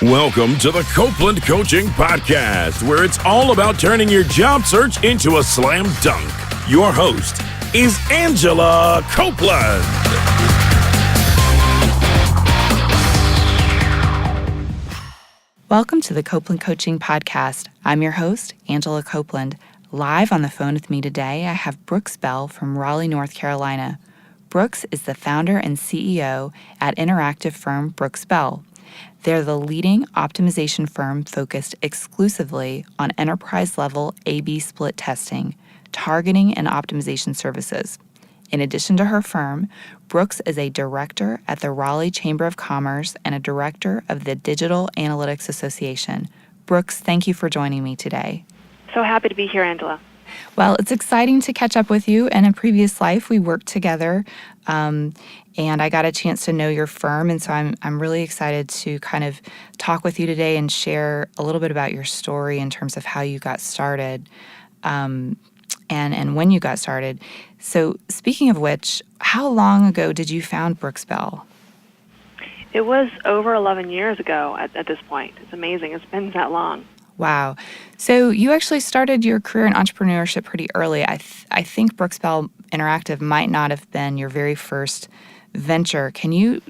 Welcome to the Copeland Coaching Podcast, where it's all about turning your job search into a slam dunk. Your host is Angela Copeland. Welcome to the Copeland Coaching Podcast. I'm your host, Angela Copeland. Live on the phone with me today, I have Brooks Bell from Raleigh, North Carolina. Brooks is the founder and CEO at interactive firm Brooks Bell. They're the leading optimization firm focused exclusively on enterprise-level A/B split testing, targeting, and optimization services. In addition to her firm, Brooks is a director at the Raleigh Chamber of Commerce and a director of the Digital Analytics Association. Brooks, thank you for joining me today. So happy to be here, Angela. Well, it's exciting to catch up with you. In a previous life, we worked together, and I got a chance to know your firm. And so I'm really excited to kind of talk with you today and share a little bit about your story in terms of how you got started, and when you got started. So speaking of which, how long ago did you found Brooks Bell? It was over 11 years ago at this point. It's amazing. It's been that long. Wow. So you actually started your career in entrepreneurship pretty early. I think Brooks Bell Interactive might not have been your very first venture. Can you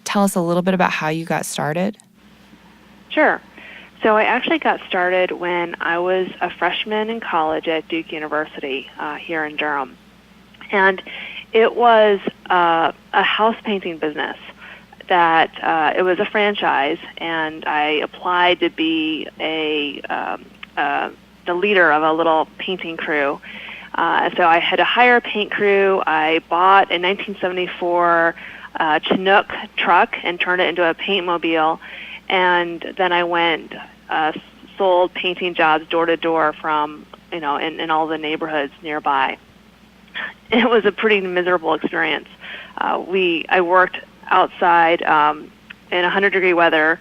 tell us a little bit about how you got started? Sure. So I actually got started when I was a freshman in college at Duke University here in Durham. And it was a house painting business that it was a franchise, and I applied to be the leader of a little painting crew. So I had to hire a paint crew. I bought a 1974 Chinook truck and turned it into a paint mobile, and then I went sold painting jobs door to door from in all the neighborhoods nearby. It was a pretty miserable experience. I worked outside in 100-degree weather.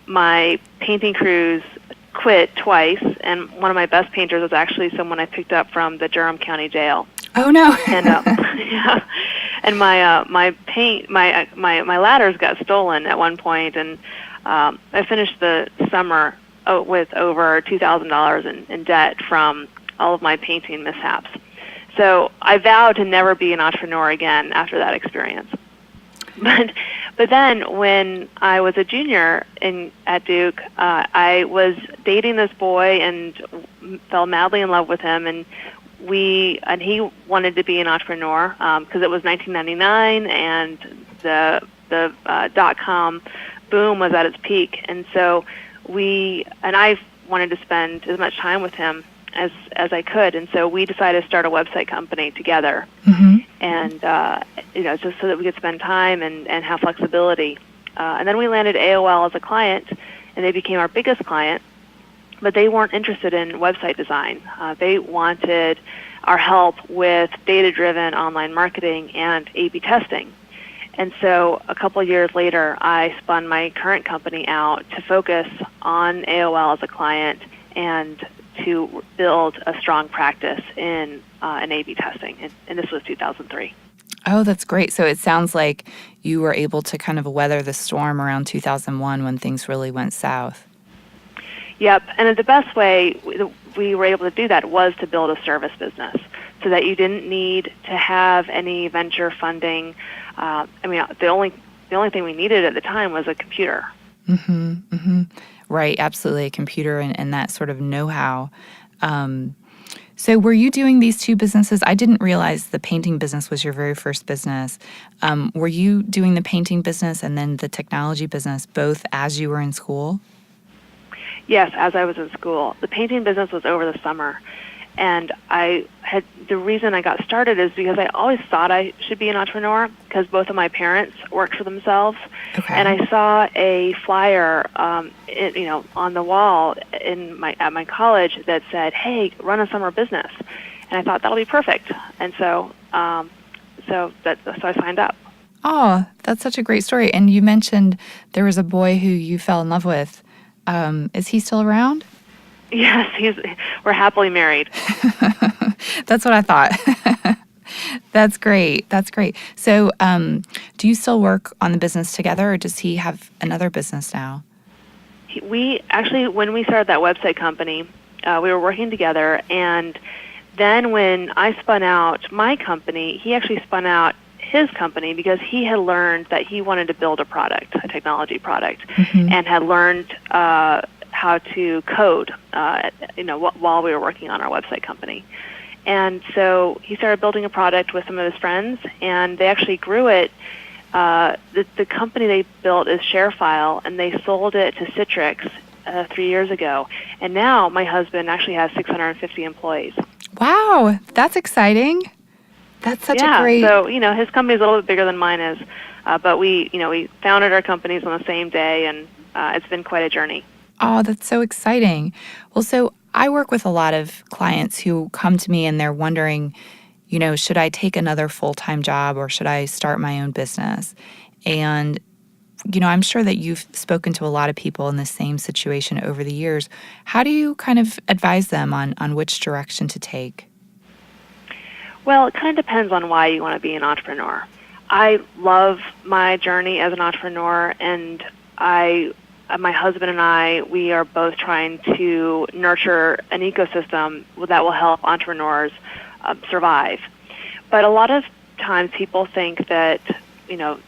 My painting crews quit twice, and one of my best painters was actually someone I picked up from the Durham County Jail. Oh no! And yeah, and my ladders got stolen at one point, and I finished the summer with over $2,000 in debt from all of my painting mishaps. So I vowed to never be an entrepreneur again after that experience. But then when I was a junior at Duke, I was dating this boy and fell madly in love with him, and he wanted to be an entrepreneur because it was 1999 and the .com boom was at its peak, and so I wanted to spend as much time with him as I could, and so we decided to start a website company together. Mm-hmm. And just so that we could spend time and have flexibility. And then we landed AOL as a client, and they became our biggest client, but they weren't interested in website design. They wanted our help with data-driven online marketing and A/B testing. And so a couple of years later, I spun my current company out to focus on AOL as a client and to build a strong practice in A/B testing, and this was 2003. Oh, that's great. So it sounds like you were able to kind of weather the storm around 2001 when things really went south. Yep, and the best way we were able to do that was to build a service business so that you didn't need to have any venture funding. The only thing we needed at the time was a computer. Mm-hmm, mm-hmm. Right, absolutely, a computer and that sort of know-how. So were you doing these two businesses? I didn't realize the painting business was your very first business. Were you doing the painting business and then the technology business both as you were in school? Yes, as I was in school. The painting business was over the summer. And the reason I got started is because I always thought I should be an entrepreneur because both of my parents worked for themselves. Okay. And I saw a flyer, on the wall at my college that said, "Hey, run a summer business." And I thought that'll be perfect. And so I signed up. Oh, that's such a great story. And you mentioned there was a boy who you fell in love with. Is he still around? Yes, we're happily married. That's what I thought. That's great. That's great. So do you still work on the business together, or does he have another business now? We actually, when we started that website company, we were working together, and then when I spun out my company, he actually spun out his company because he had learned that he wanted to build a product, a technology product, and had learned how to code, while we were working on our website company. And so he started building a product with some of his friends, and they actually grew it. The company they built is ShareFile, and they sold it to Citrix 3 years ago. And now my husband actually has 650 employees. Wow, that's exciting. That's such a great... So, his company is a little bit bigger than mine is, but we founded our companies on the same day, and it's been quite a journey. Oh, that's so exciting. Well, so I work with a lot of clients who come to me and they're wondering, should I take another full-time job or should I start my own business? And, I'm sure that you've spoken to a lot of people in the same situation over the years. How do you kind of advise them on which direction to take? Well, it kind of depends on why you want to be an entrepreneur. I love my journey as an entrepreneur, and my husband and I, we are both trying to nurture an ecosystem that will help entrepreneurs survive. But a lot of times people think that,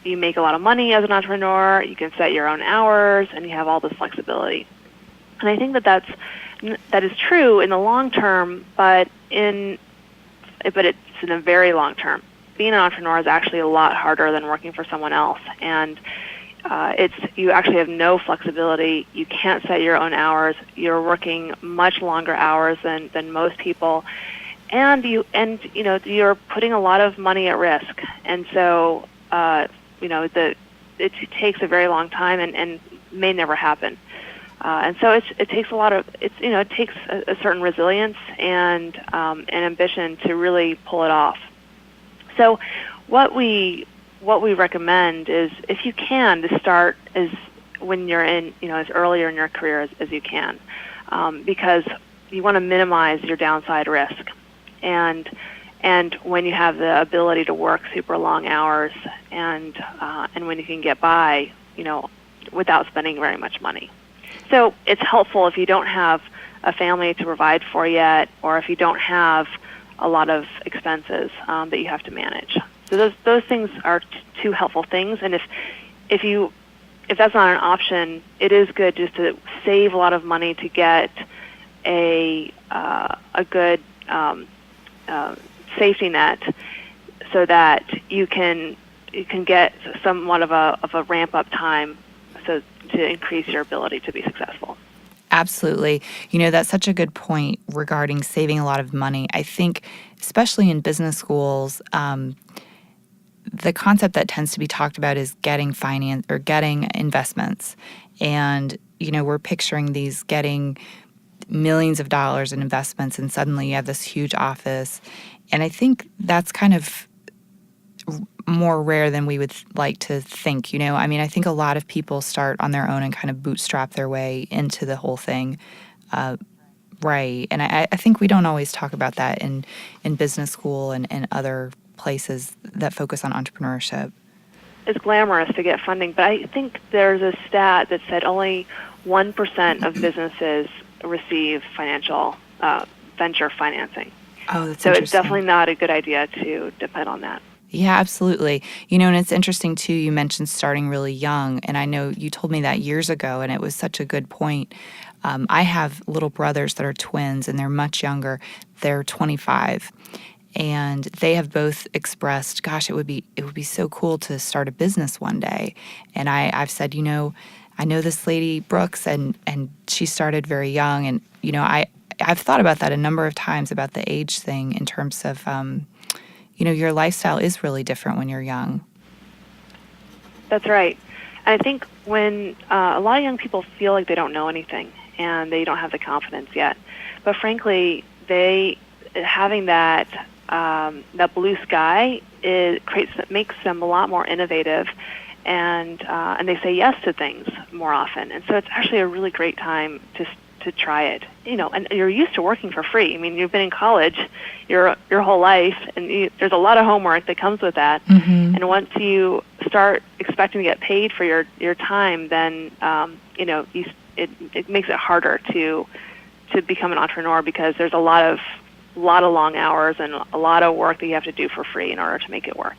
you make a lot of money as an entrepreneur, you can set your own hours, and you have all this flexibility. And I think that is true in the long term, but it's in a very long term. Being an entrepreneur is actually a lot harder than working for someone else, and you actually have no flexibility. You can't set your own hours. You're working much longer hours than most people, and you're putting a lot of money at risk. And so it takes a very long time and may never happen. And so it takes it takes a certain resilience and an ambition to really pull it off. So what we recommend is, if you can, to start when you're in as earlier in your career as you can, because you want to minimize your downside risk, and when you have the ability to work super long hours, and when you can get by without spending very much money. So it's helpful if you don't have a family to provide for yet, or if you don't have a lot of expenses that you have to manage. So those things are two helpful things. And if that's not an option, it is good just to save a lot of money to get a good safety net, so that you can get somewhat of a ramp up time, so to increase your ability to be successful. Absolutely. That's such a good point regarding saving a lot of money. I think, especially in business schools, the concept that tends to be talked about is getting finance or getting investments. And, we're picturing these getting millions of dollars in investments, and suddenly you have this huge office. And I think that's kind of more rare than we would like to think. I think a lot of people start on their own and kind of bootstrap their way into the whole thing. Right. And I think we don't always talk about that in business school and other places that focus on entrepreneurship. It's glamorous to get funding, but I think there's a stat that said only 1% of businesses receive financial venture financing. Oh, that's so interesting. It's definitely not a good idea to depend on that. Yeah, absolutely. And it's interesting, too, you mentioned starting really young, and I know you told me that years ago, and it was such a good point. I have little brothers that are twins, and they're much younger. They're 25, and they have both expressed, gosh, it would be so cool to start a business one day. And I've said, I know this lady, Brooks, and she started very young, and, I've thought about that a number of times, about the age thing, in terms of your lifestyle is really different when you're young. That's right. And I think when a lot of young people feel like they don't know anything and they don't have the confidence yet, but frankly, having that blue sky makes them a lot more innovative, and they say yes to things more often. And so it's actually a really great time to try it. And you're used to working for free. You've been in college your whole life, and there's a lot of homework that comes with that. Mm-hmm. And once you start expecting to get paid for your time, then it makes it harder to become an entrepreneur because there's a lot of long hours and a lot of work that you have to do for free in order to make it work.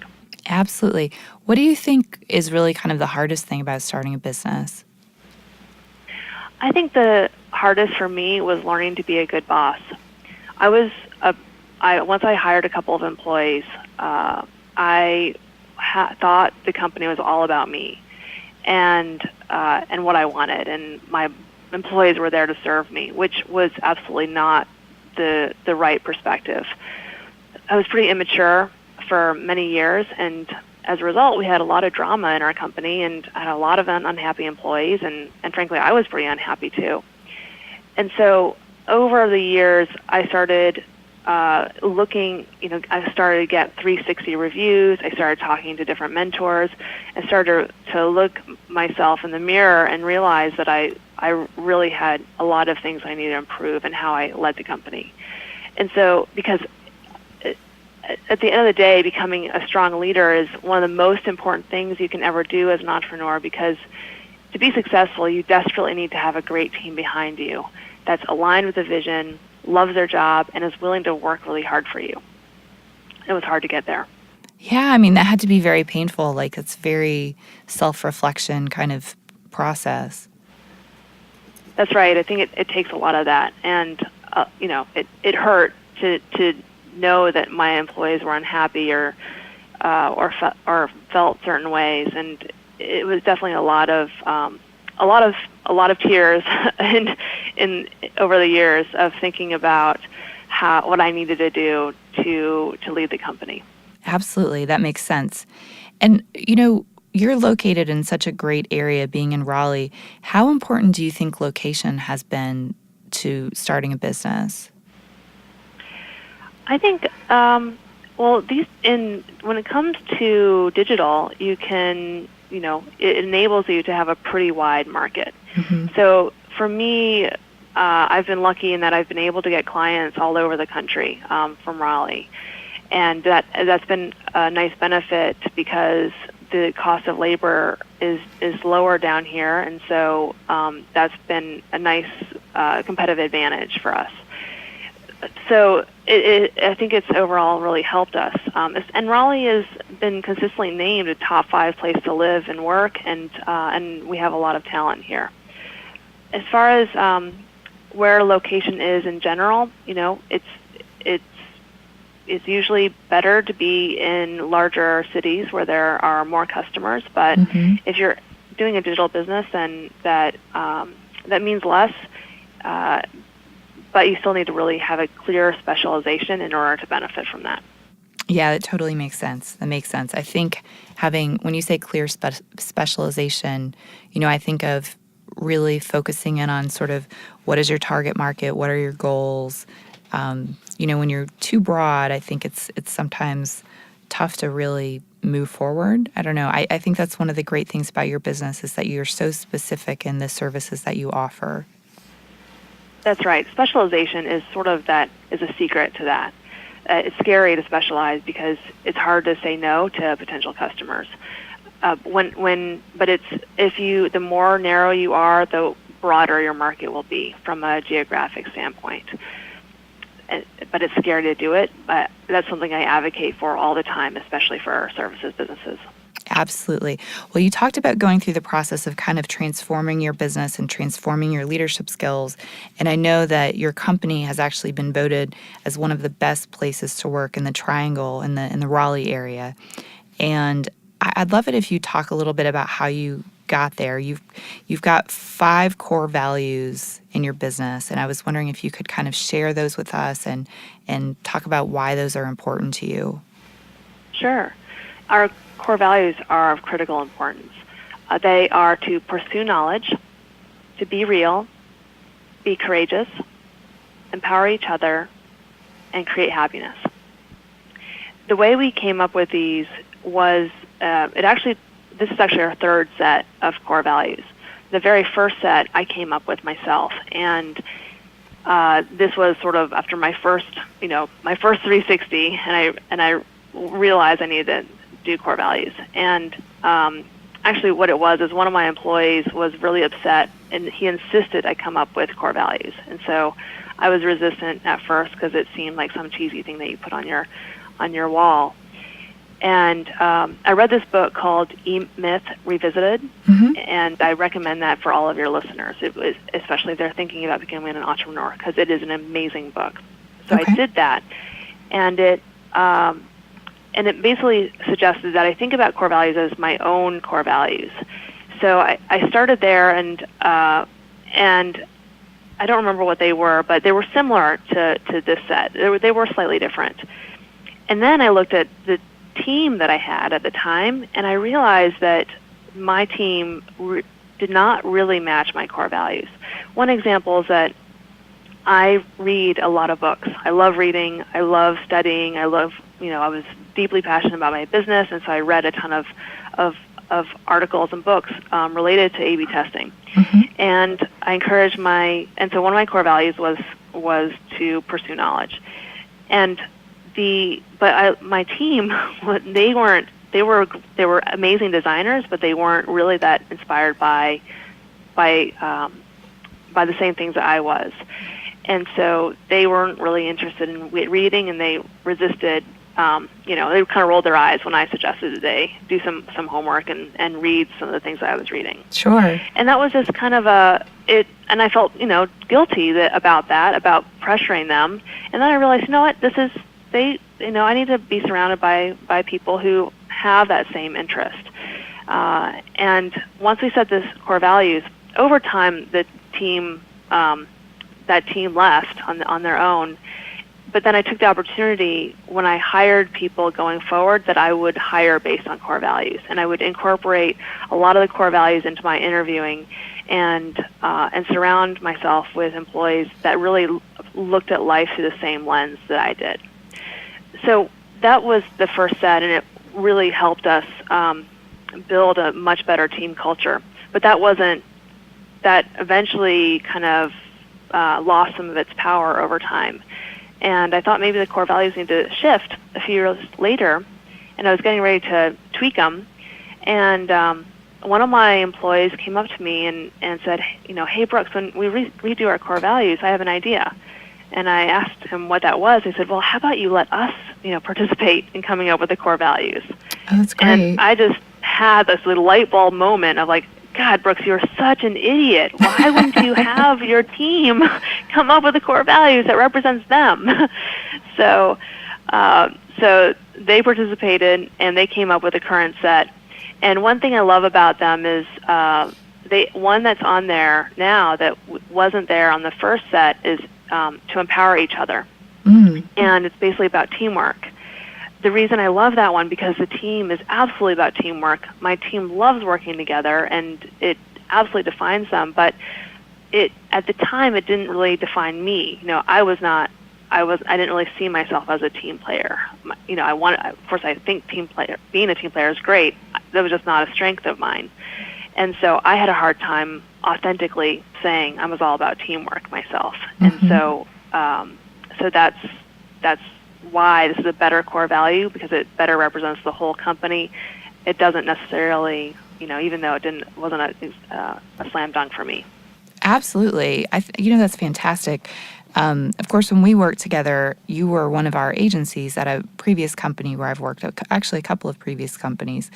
Absolutely. What do you think is really kind of the hardest thing about starting a business? I think the hardest for me was learning to be a good boss. Once I hired a couple of employees, I thought the company was all about me and what I wanted, and my employees were there to serve me, which was absolutely not the right perspective. I was pretty immature for many years, and as a result, we had a lot of drama in our company and had a lot of unhappy employees, and frankly, I was pretty unhappy too. And so over the years, I started looking, I started to get 360 reviews. I started talking to different mentors. I started to look myself in the mirror and realize that I really had a lot of things I needed to improve in how I led the company. And so, because at the end of the day, becoming a strong leader is one of the most important things you can ever do as an entrepreneur, because to be successful, you desperately need to have a great team behind you that's aligned with the vision, loves their job, and is willing to work really hard for you. It was hard to get there. Yeah, I mean, that had to be very painful. Like, it's very self-reflection kind of process. That's right. I think it takes a lot of that. And, it hurt to know that my employees were unhappy or felt certain ways. And it was definitely a lot of tears in over the years of thinking about what I needed to do to lead the company. Absolutely, that makes sense. And you're located in such a great area, being in Raleigh. How important do you think location has been to starting a business? I think when it comes to digital, you can. It enables you to have a pretty wide market. Mm-hmm. So for me, I've been lucky in that I've been able to get clients all over the country from Raleigh. And that's been a nice benefit because the cost of labor is lower down here. And so that's been a nice competitive advantage for us. So I think it's overall really helped us. And Raleigh has been consistently named a top 5 place to live and work, and we have a lot of talent here. As far as where location is in general, it's usually better to be in larger cities where there are more customers. But Mm-hmm. if you're doing a digital business, then that means less. But you still need to really have a clear specialization in order to benefit from that. Yeah, that totally makes sense. That makes sense. I think when you say clear specialization, I think of really focusing in on sort of what is your target market, what are your goals. When you're too broad, I think it's sometimes tough to really move forward. I don't know. I think that's one of the great things about your business is that you're so specific in the services that you offer. That's right. Specialization is a secret to that. It's scary to specialize because it's hard to say no to potential customers. But the more narrow you are, the broader your market will be from a geographic standpoint. But it's scary to do it. But that's something I advocate for all the time, especially for our services businesses. Absolutely. Well, you talked about going through the process of kind of transforming your business and transforming your leadership skills. And I know that your company has actually been voted as one of the best places to work in the Triangle in the Raleigh area. And I'd love it if you talk a little bit about how you got there. You've got 5 core values in your business, and I was wondering if you could kind of share those with us and talk about why those are important to you. Sure. Our core values are of critical importance. They are to pursue knowledge, to be real, be courageous, empower each other, and create happiness. The way we came up with these was this is actually our 3rd set of core values. The very first set I came up with myself, and this was sort of after my first 360, and I realized I needed to do core values. And actually what it was is one of my employees was really upset, and he insisted I come up with core values. And so I was resistant at first because it seemed like some cheesy thing that you put on your wall. And I read this book called E-Myth Revisited, and I recommend that for all of your listeners, especially if they're thinking about becoming an entrepreneur, because it is an amazing book. So I did that, and it basically suggested that I think about core values as my own core values. So I started there, and I don't remember what they were, but they were similar to this set. They were slightly different. And then I looked at the team that I had at the time, and I realized that my team did not really match my core values. One example is that I read a lot of books. I love reading. I love studying. I was deeply passionate about my business, and so I read a ton of articles and books related to A/B testing. And I encouraged and so one of my core values was to pursue knowledge. And my team, they were amazing designers, but they weren't really that inspired by the same things that I was. And so they weren't really interested in reading, and they resisted. They kind of rolled their eyes when I suggested that they do some homework and read some of the things that I was reading. Sure. And that was just kind of and I felt, guilty about pressuring them. And then I realized, I need to be surrounded by people who have that same interest. And once we set this core values, over time, the team, that team left on their own. But then I took the opportunity when I hired people going forward that I would hire based on core values, and I would incorporate a lot of the core values into my interviewing, and surround myself with employees that really looked at life through the same lens that I did. So that was the first set, and it really helped us build a much better team culture. But that eventually kind of lost some of its power over time. And I thought maybe the core values need to shift a few years later, and I was getting ready to tweak them. And one of my employees came up to me and said, hey, Brooks, when we redo our core values, I have an idea. And I asked him what that was. He said, well, how about you let us, participate in coming up with the core values? Oh, that's great. And I just had this little light bulb moment of like, God, Brooks, you're such an idiot. Why wouldn't you have your team come up with the core values that represents them? So they participated, and they came up with a current set. And one thing I love about them is one that's on there now that wasn't there on the first set is to empower each other. And it's basically about teamwork. The reason I love that one, because the team is absolutely about teamwork. My team loves working together, and it absolutely defines them. But at the time, it didn't really define me. I didn't really see myself as a team player. Of course, I think being a team player is great. That was just not a strength of mine. And so I had a hard time authentically saying I was all about teamwork myself. And so that's why this is a better core value, because it better represents the whole company. It doesn't necessarily, even though it wasn't a slam dunk for me. Absolutely. That's fantastic. Of course, when we worked together, you were one of our agencies at a previous company where I've worked, actually a couple of previous companies.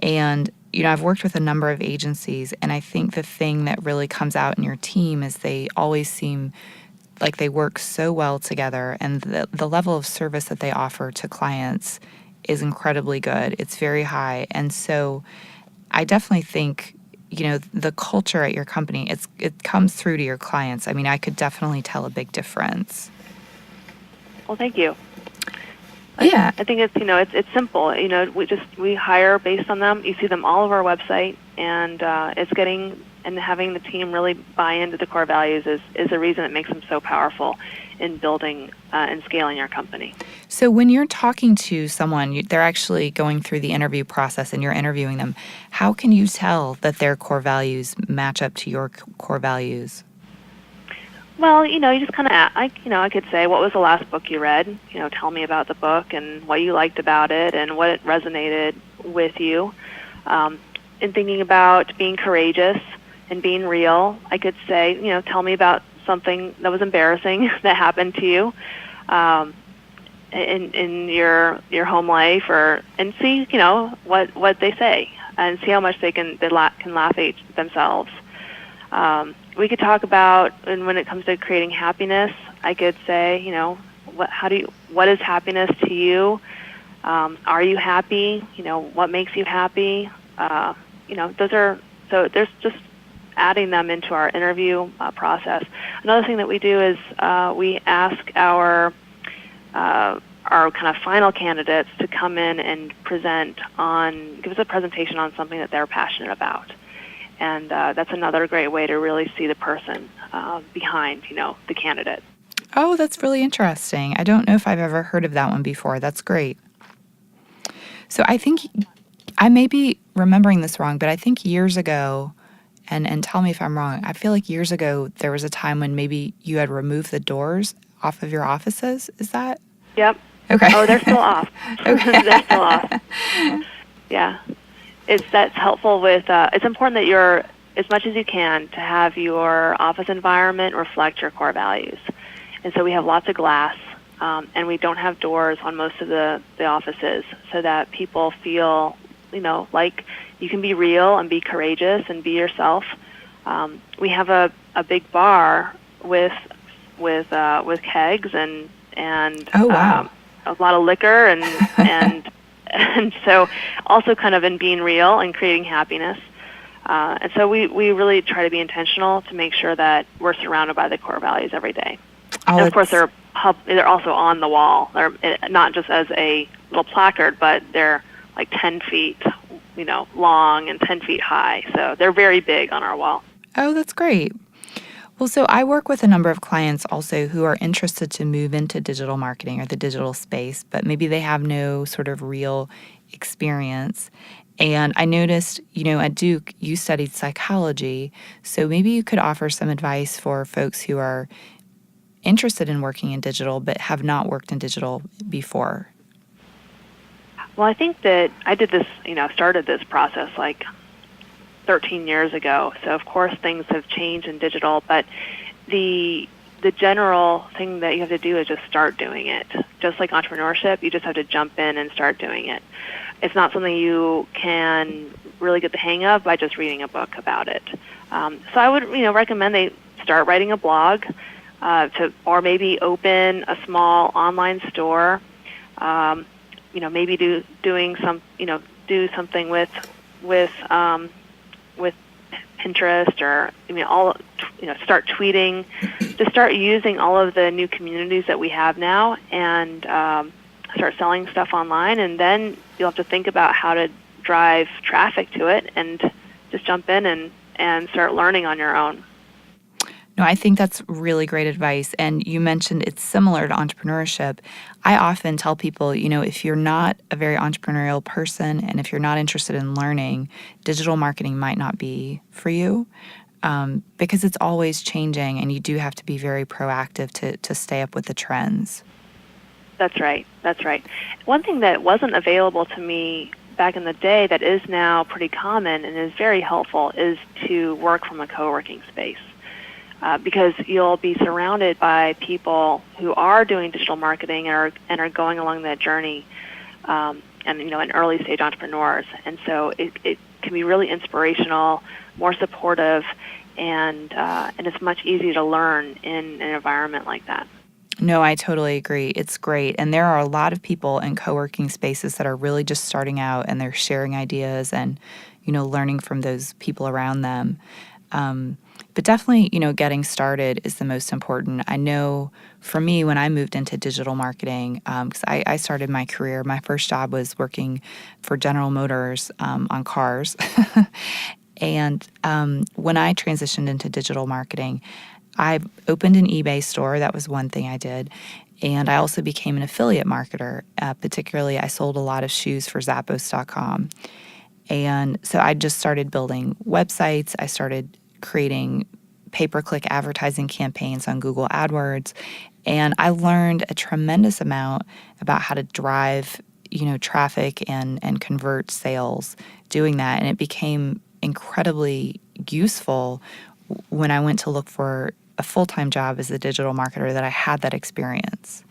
And, I've worked with a number of agencies, and I think the thing that really comes out in your team is they always seem like they work so well together, and the level of service that they offer to clients is incredibly good. It's very high. And so I definitely think, the culture at your company, it comes through to your clients. I mean, I could definitely tell a big difference. Well, thank you. Yeah. I think it's simple. We hire based on them. You see them all over our website, and having the team really buy into the core values is the reason it makes them so powerful in building and scaling your company. So when you're talking to someone, they're actually going through the interview process and you're interviewing them, how can you tell that their core values match up to your core values? Well, you just kind of, I could say, what was the last book you read? Tell me about the book and what you liked about it and what it resonated with you. in thinking about being courageous and being real, I could say, tell me about something that was embarrassing that happened to you in your home life, and see what they say, and see how much they can laugh at themselves. We could talk about, and when it comes to creating happiness, I could say, what is happiness to you? Are you happy? What makes you happy? There's just adding them into our interview process. Another thing that we do is we ask our kind of final candidates to come in and give us a presentation on something that they're passionate about. And that's another great way to really see the person behind, the candidate. Oh, that's really interesting. I don't know if I've ever heard of that one before. That's great. So I think I may be remembering this wrong, but I think years ago, and tell me if I'm wrong, I feel like years ago there was a time when maybe you had removed the doors off of your offices. Is that? Yep. Okay. Oh, they're still off. Okay. They're still off. Yeah. That's helpful with, it's important that you're, as much as you can, to have your office environment reflect your core values. And so we have lots of glass, and we don't have doors on most of the offices, so that people feel, like you can be real and be courageous and be yourself. We have a big bar with kegs and Oh, wow. A lot of liquor and so also kind of in being real and creating happiness. And so we really try to be intentional to make sure that we're surrounded by the core values every day. Oh, and of course, they're also on the wall. They're not just as a little placard, but they're like 10 feet, long and 10 feet high. So they're very big on our wall. Oh, that's great. Well, so I work with a number of clients also who are interested to move into digital marketing or the digital space, but maybe they have no sort of real experience. And I noticed, at Duke, you studied psychology, so maybe you could offer some advice for folks who are interested in working in digital but have not worked in digital before. Well, I think that I did this, started this process like 13 years ago. So of course things have changed in digital, but the general thing that you have to do is just start doing it. Just like entrepreneurship, you just have to jump in and start doing it. It's not something you can really get the hang of by just reading a book about it. So I would, recommend they start writing a blog, or maybe open a small online store. Maybe do something with Pinterest, or start tweeting, to start using all of the new communities that we have now, and start selling stuff online. And then you'll have to think about how to drive traffic to it, and just jump in and start learning on your own. No, I think that's really great advice. And you mentioned it's similar to entrepreneurship. I often tell people, if you're not a very entrepreneurial person and if you're not interested in learning, digital marketing might not be for you, because it's always changing and you do have to be very proactive to stay up with the trends. That's right. One thing that wasn't available to me back in the day that is now pretty common and is very helpful is to work from a co-working space. Because you'll be surrounded by people who are doing digital marketing and are going along that journey, and early stage entrepreneurs. And so it can be really inspirational, more supportive, and it's much easier to learn in an environment like that. No, I totally agree. It's great. And there are a lot of people in co-working spaces that are really just starting out, and they're sharing ideas and, learning from those people around them. But definitely, getting started is the most important. I know for me, when I moved into digital marketing, because I started my career, my first job was working for General Motors on cars. And when I transitioned into digital marketing, I opened an eBay store. That was one thing I did. And I also became an affiliate marketer. Particularly, I sold a lot of shoes for Zappos.com. And so I just started building websites. I started creating pay-per-click advertising campaigns on Google AdWords. And I learned a tremendous amount about how to drive traffic and convert sales doing that. And it became incredibly useful when I went to look for a full-time job as a digital marketer that I had that experience.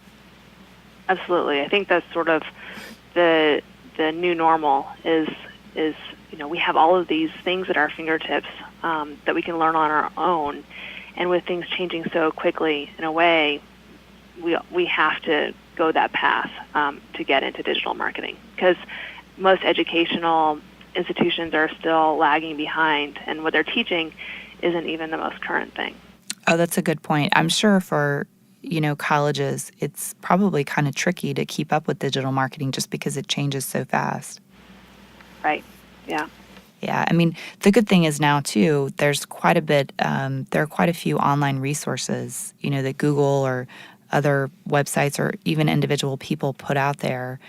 Absolutely. I think that's sort of the new normal is we have all of these things at our fingertips that we can learn on our own. And with things changing so quickly, in a way, we have to go that path to get into digital marketing, because most educational institutions are still lagging behind, and what they're teaching isn't even the most current thing. Oh, that's a good point. I'm sure for colleges, it's probably kind of tricky to keep up with digital marketing just because it changes so fast. Right. Yeah. Yeah. I mean, the good thing is now, too, there's quite a bit, there are quite a few online resources, that Google or other websites or even individual people put out there,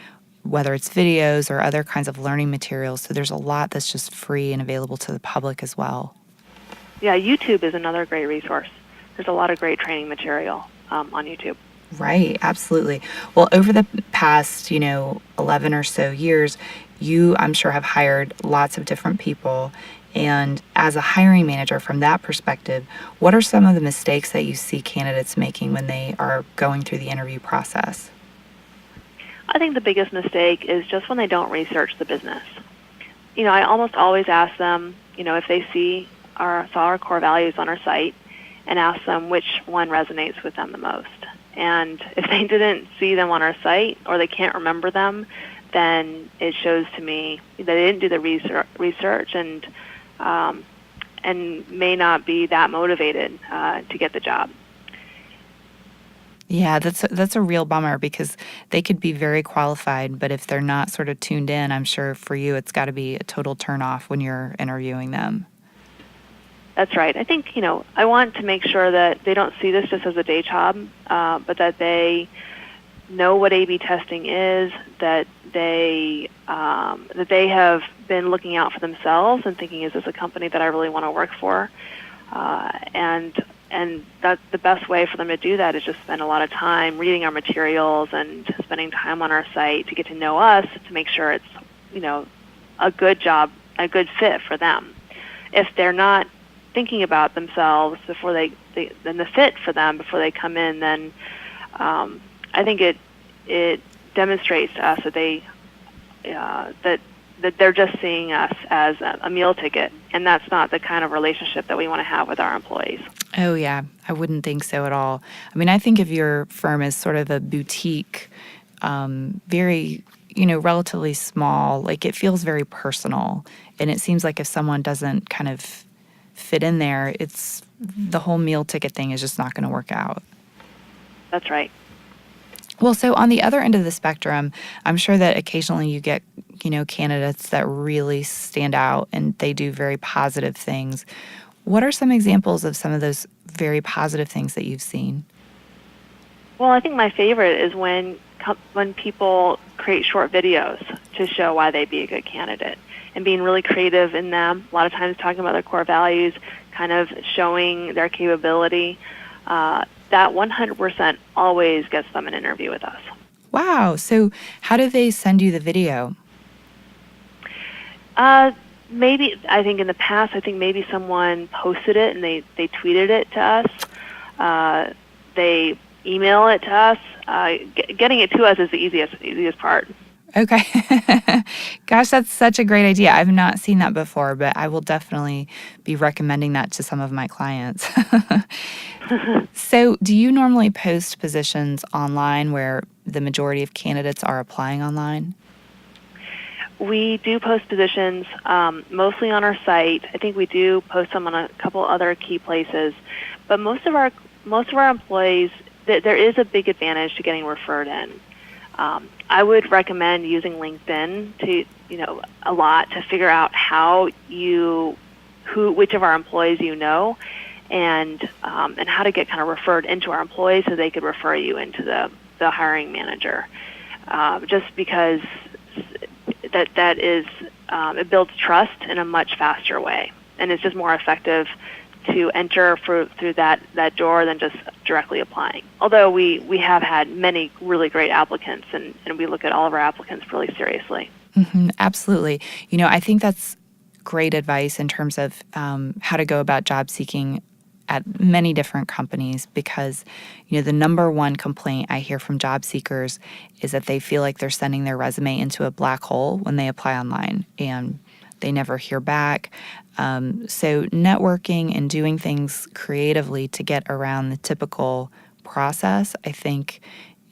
whether it's videos or other kinds of learning materials. So there's a lot that's just free and available to the public as well. Yeah, YouTube is another great resource. There's a lot of great training material on YouTube. Right, absolutely. Well, over the past, 11 or so years, you, I'm sure, have hired lots of different people. And as a hiring manager, from that perspective, what are some of the mistakes that you see candidates making when they are going through the interview process? I think the biggest mistake is just when they don't research the business. I almost always ask them, if they saw our core values on our site, and ask them which one resonates with them the most. And if they didn't see them on our site or they can't remember them, then it shows to me that they didn't do the research and may not be that motivated to get the job. Yeah, that's a real bummer, because they could be very qualified, but if they're not sort of tuned in, I'm sure for you it's got to be a total turnoff when you're interviewing them. That's right. I think, I want to make sure that they don't see this just as a day job, but that they know what A/B testing is, that they have been looking out for themselves and thinking, is this a company that I really want to work for? And that the best way for them to do that is just spend a lot of time reading our materials and spending time on our site to get to know us, to make sure it's, a good job, a good fit for them. If they're not thinking about themselves before then the fit for them before they come in, then I think it demonstrates to us that that they're just seeing us as a meal ticket, and that's not the kind of relationship that we want to have with our employees. Oh, yeah. I wouldn't think so at all. I mean, I think of your firm as sort of a boutique, very, relatively small. Like, it feels very personal, and it seems like if someone doesn't kind of fit in there, it's the whole meal ticket thing is just not going to work out. That's right. Well, so on the other end of the spectrum, I'm sure that occasionally you get, candidates that really stand out and they do very positive things. What are some examples of some of those very positive things that you've seen? Well, I think my favorite is when people create short videos to show why they'd be a good candidate, and being really creative in them, a lot of times talking about their core values, kind of showing their capability. That 100% always gets them an interview with us. Wow. So how do they send you the video? Maybe, I think in the past, maybe someone posted it and they tweeted it to us. They email it to us. Getting it to us is the easiest part. Okay. Gosh, that's such a great idea. I've not seen that before, but I will definitely be recommending that to some of my clients. So, do you normally post positions online where the majority of candidates are applying online? We do post positions mostly on our site. I think we do post them on a couple other key places, but most of our employees, there is a big advantage to getting referred in. I would recommend using LinkedIn a lot to figure out which of our employees and how to get kind of referred into our employees so they could refer you into the hiring manager. Just because that is it builds trust in a much faster way, and it's just more effective to enter through that door than just directly applying. Although we have had many really great applicants, and we look at all of our applicants really seriously. Absolutely. I think that's great advice in terms of how to go about job seeking at many different companies, because the number one complaint I hear from job seekers is that they feel like they're sending their resume into a black hole when they apply online and they never hear back. So networking and doing things creatively to get around the typical process, I think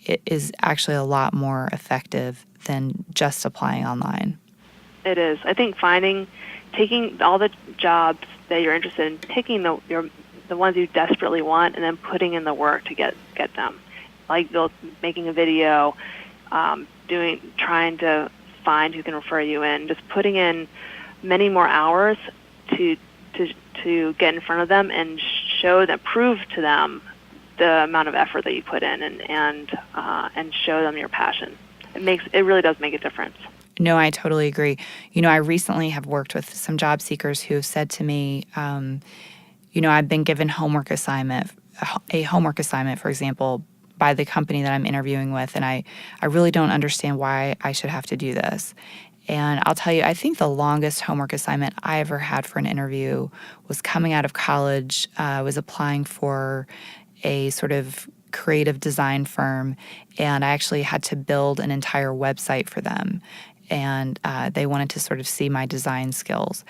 it is actually a lot more effective than just applying online. It is. I think taking all the jobs that you're interested in, picking the ones you desperately want, and then putting in the work to get them. Like making a video, trying to find who can refer you in, just putting in many more hours to get in front of them and prove to them the amount of effort that you put in, and show them your passion. It really does make a difference. No, I totally agree. I recently have worked with some job seekers who have said to me, I've been given a homework assignment, for example, by the company that I'm interviewing with, and I really don't understand why I should have to do this. And I'll tell you, I think the longest homework assignment I ever had for an interview was coming out of college. I was applying for a sort of creative design firm, and I actually had to build an entire website for them. And they wanted to sort of see my design skills.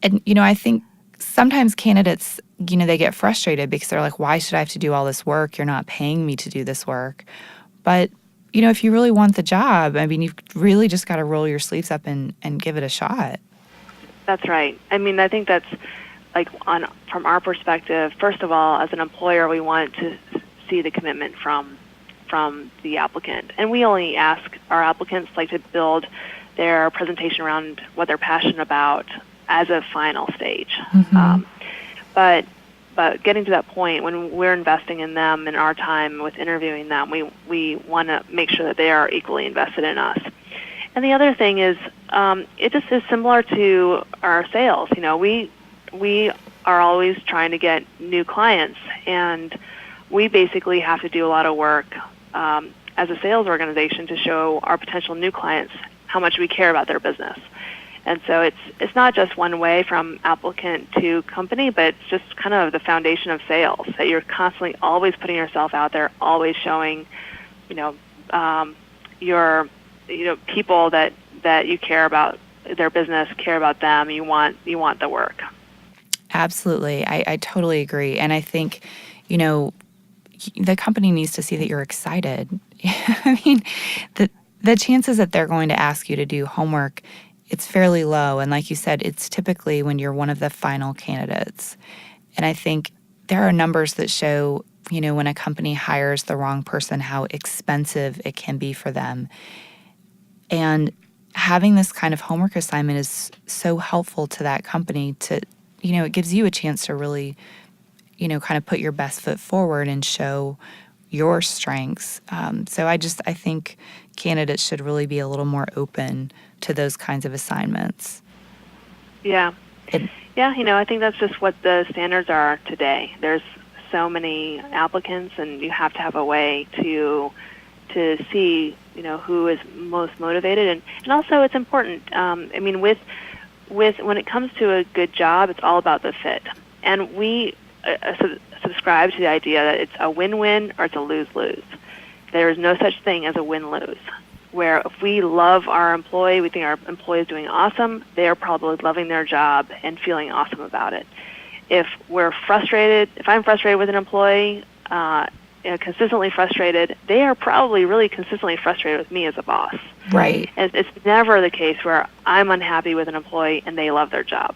And, I think sometimes candidates, they get frustrated because they're like, why should I have to do all this work? You're not paying me to do this work. But, if you really want the job, you've really just got to roll your sleeves up and give it a shot. That's right. I think that's from our perspective, first of all, as an employer, we want to see the commitment from the applicant. And we only ask our applicants to build their presentation around what they're passionate about as a final stage. But getting to that point, when we're investing in them and our time with interviewing them, we want to make sure that they are equally invested in us. And the other thing is, it just is similar to our sales. We are always trying to get new clients, and we basically have to do a lot of work as a sales organization to show our potential new clients how much we care about their business. And so it's not just one way from applicant to company, but it's just kind of the foundation of sales, that you're constantly always putting yourself out there, always showing, your people that you care about their business, care about them, you want the work. Absolutely. I totally agree. And I think, the company needs to see that you're excited. The chances that they're going to ask you to do homework, it's fairly low. And like you said, it's typically when you're one of the final candidates. And I think there are numbers that show, when a company hires the wrong person, how expensive it can be for them. And having this kind of homework assignment is so helpful to that company to, it gives you a chance to really, kind of put your best foot forward and show your strengths. So I think candidates should really be a little more open to those kinds of assignments. Yeah. I think that's just what the standards are today. There's so many applicants, and you have to have a way to see, who is most motivated. And also it's important, with when it comes to a good job, it's all about the fit. And we subscribe to the idea that it's a win-win or it's a lose-lose. There is no such thing as a win-lose, where if we love our employee, we think our employee is doing awesome, they're probably loving their job and feeling awesome about it. If I'm frustrated with an employee, consistently frustrated, they are probably really consistently frustrated with me as a boss. Right. And it's never the case where I'm unhappy with an employee and they love their job.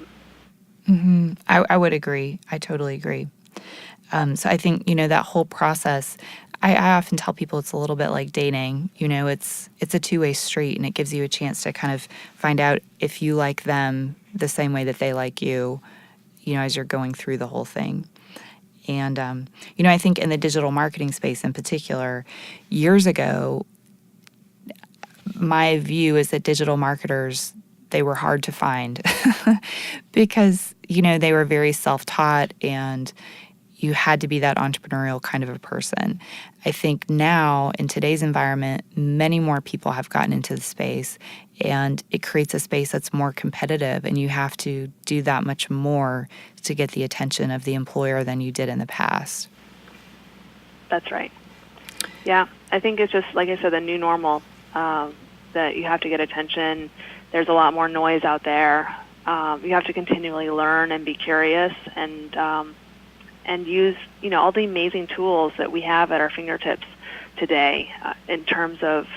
Mm-hmm. I would agree. I totally agree. So I think, that whole process, I often tell people it's a little bit like dating. It's a two-way street, and it gives you a chance to kind of find out if you like them the same way that they like you, as you're going through the whole thing. And, I think in the digital marketing space in particular, years ago, my view is that digital marketers, they were hard to find because, they were very self-taught, and, you had to be that entrepreneurial kind of a person. I think now, in today's environment, many more people have gotten into the space, and it creates a space that's more competitive, and you have to do that much more to get the attention of the employer than you did in the past. That's right. Yeah, I think it's just, like I said, the new normal, that you have to get attention. There's a lot more noise out there. You have to continually learn and be curious, and use, all the amazing tools that we have at our fingertips today, in terms of,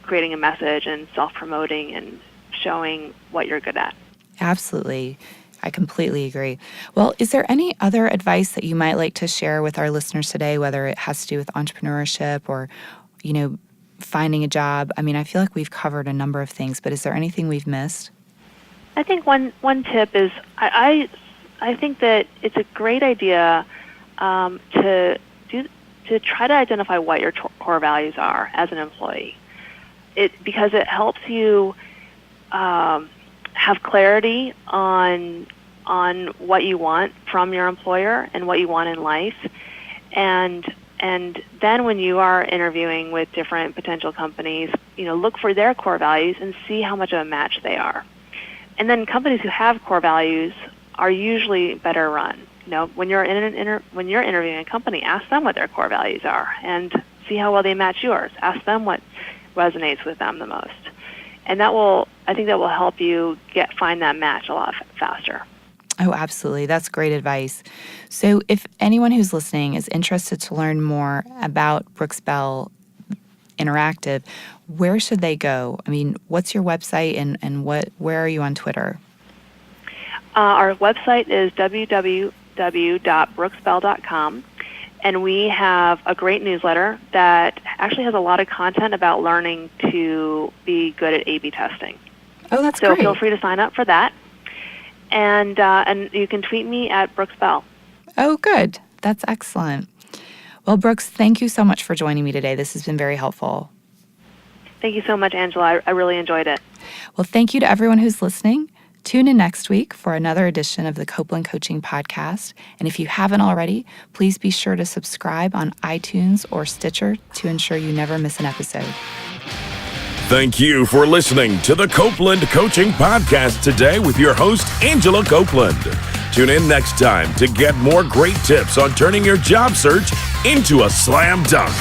creating a message and self-promoting and showing what you're good at. Absolutely. I completely agree. Well, is there any other advice that you might like to share with our listeners today, whether it has to do with entrepreneurship or, finding a job? I mean, I feel like we've covered a number of things, but is there anything we've missed? I think one tip is I think that it's a great idea to try to identify what your core values are as an employee. Because it helps you have clarity on what you want from your employer and what you want in life, and then when you are interviewing with different potential companies, look for their core values and see how much of a match they are. And then companies who have core values are usually better run. When you're when you're interviewing a company, ask them what their core values are and see how well they match yours. Ask them what resonates with them the most, and I think that will help you find that match a lot faster. Oh, absolutely. That's great advice. So if anyone who's listening is interested to learn more about Brooks Bell Interactive, where should they go? I mean, what's your website and where are you on Twitter? Our website is www.brooksbell.com, and we have a great newsletter that actually has a lot of content about learning to be good at A/B testing. Oh, that's so great. Feel free to sign up for that, and you can tweet me at Brooks Bell. Oh, good. That's excellent. Well, Brooks, thank you so much for joining me today. This has been very helpful. Thank you so much, Angela. I really enjoyed it. Well, thank you to everyone who's listening. Tune in next week for another edition of the Copeland Coaching Podcast. And if you haven't already, please be sure to subscribe on iTunes or Stitcher to ensure you never miss an episode. Thank you for listening to the Copeland Coaching Podcast today with your host, Angela Copeland. Tune in next time to get more great tips on turning your job search into a slam dunk.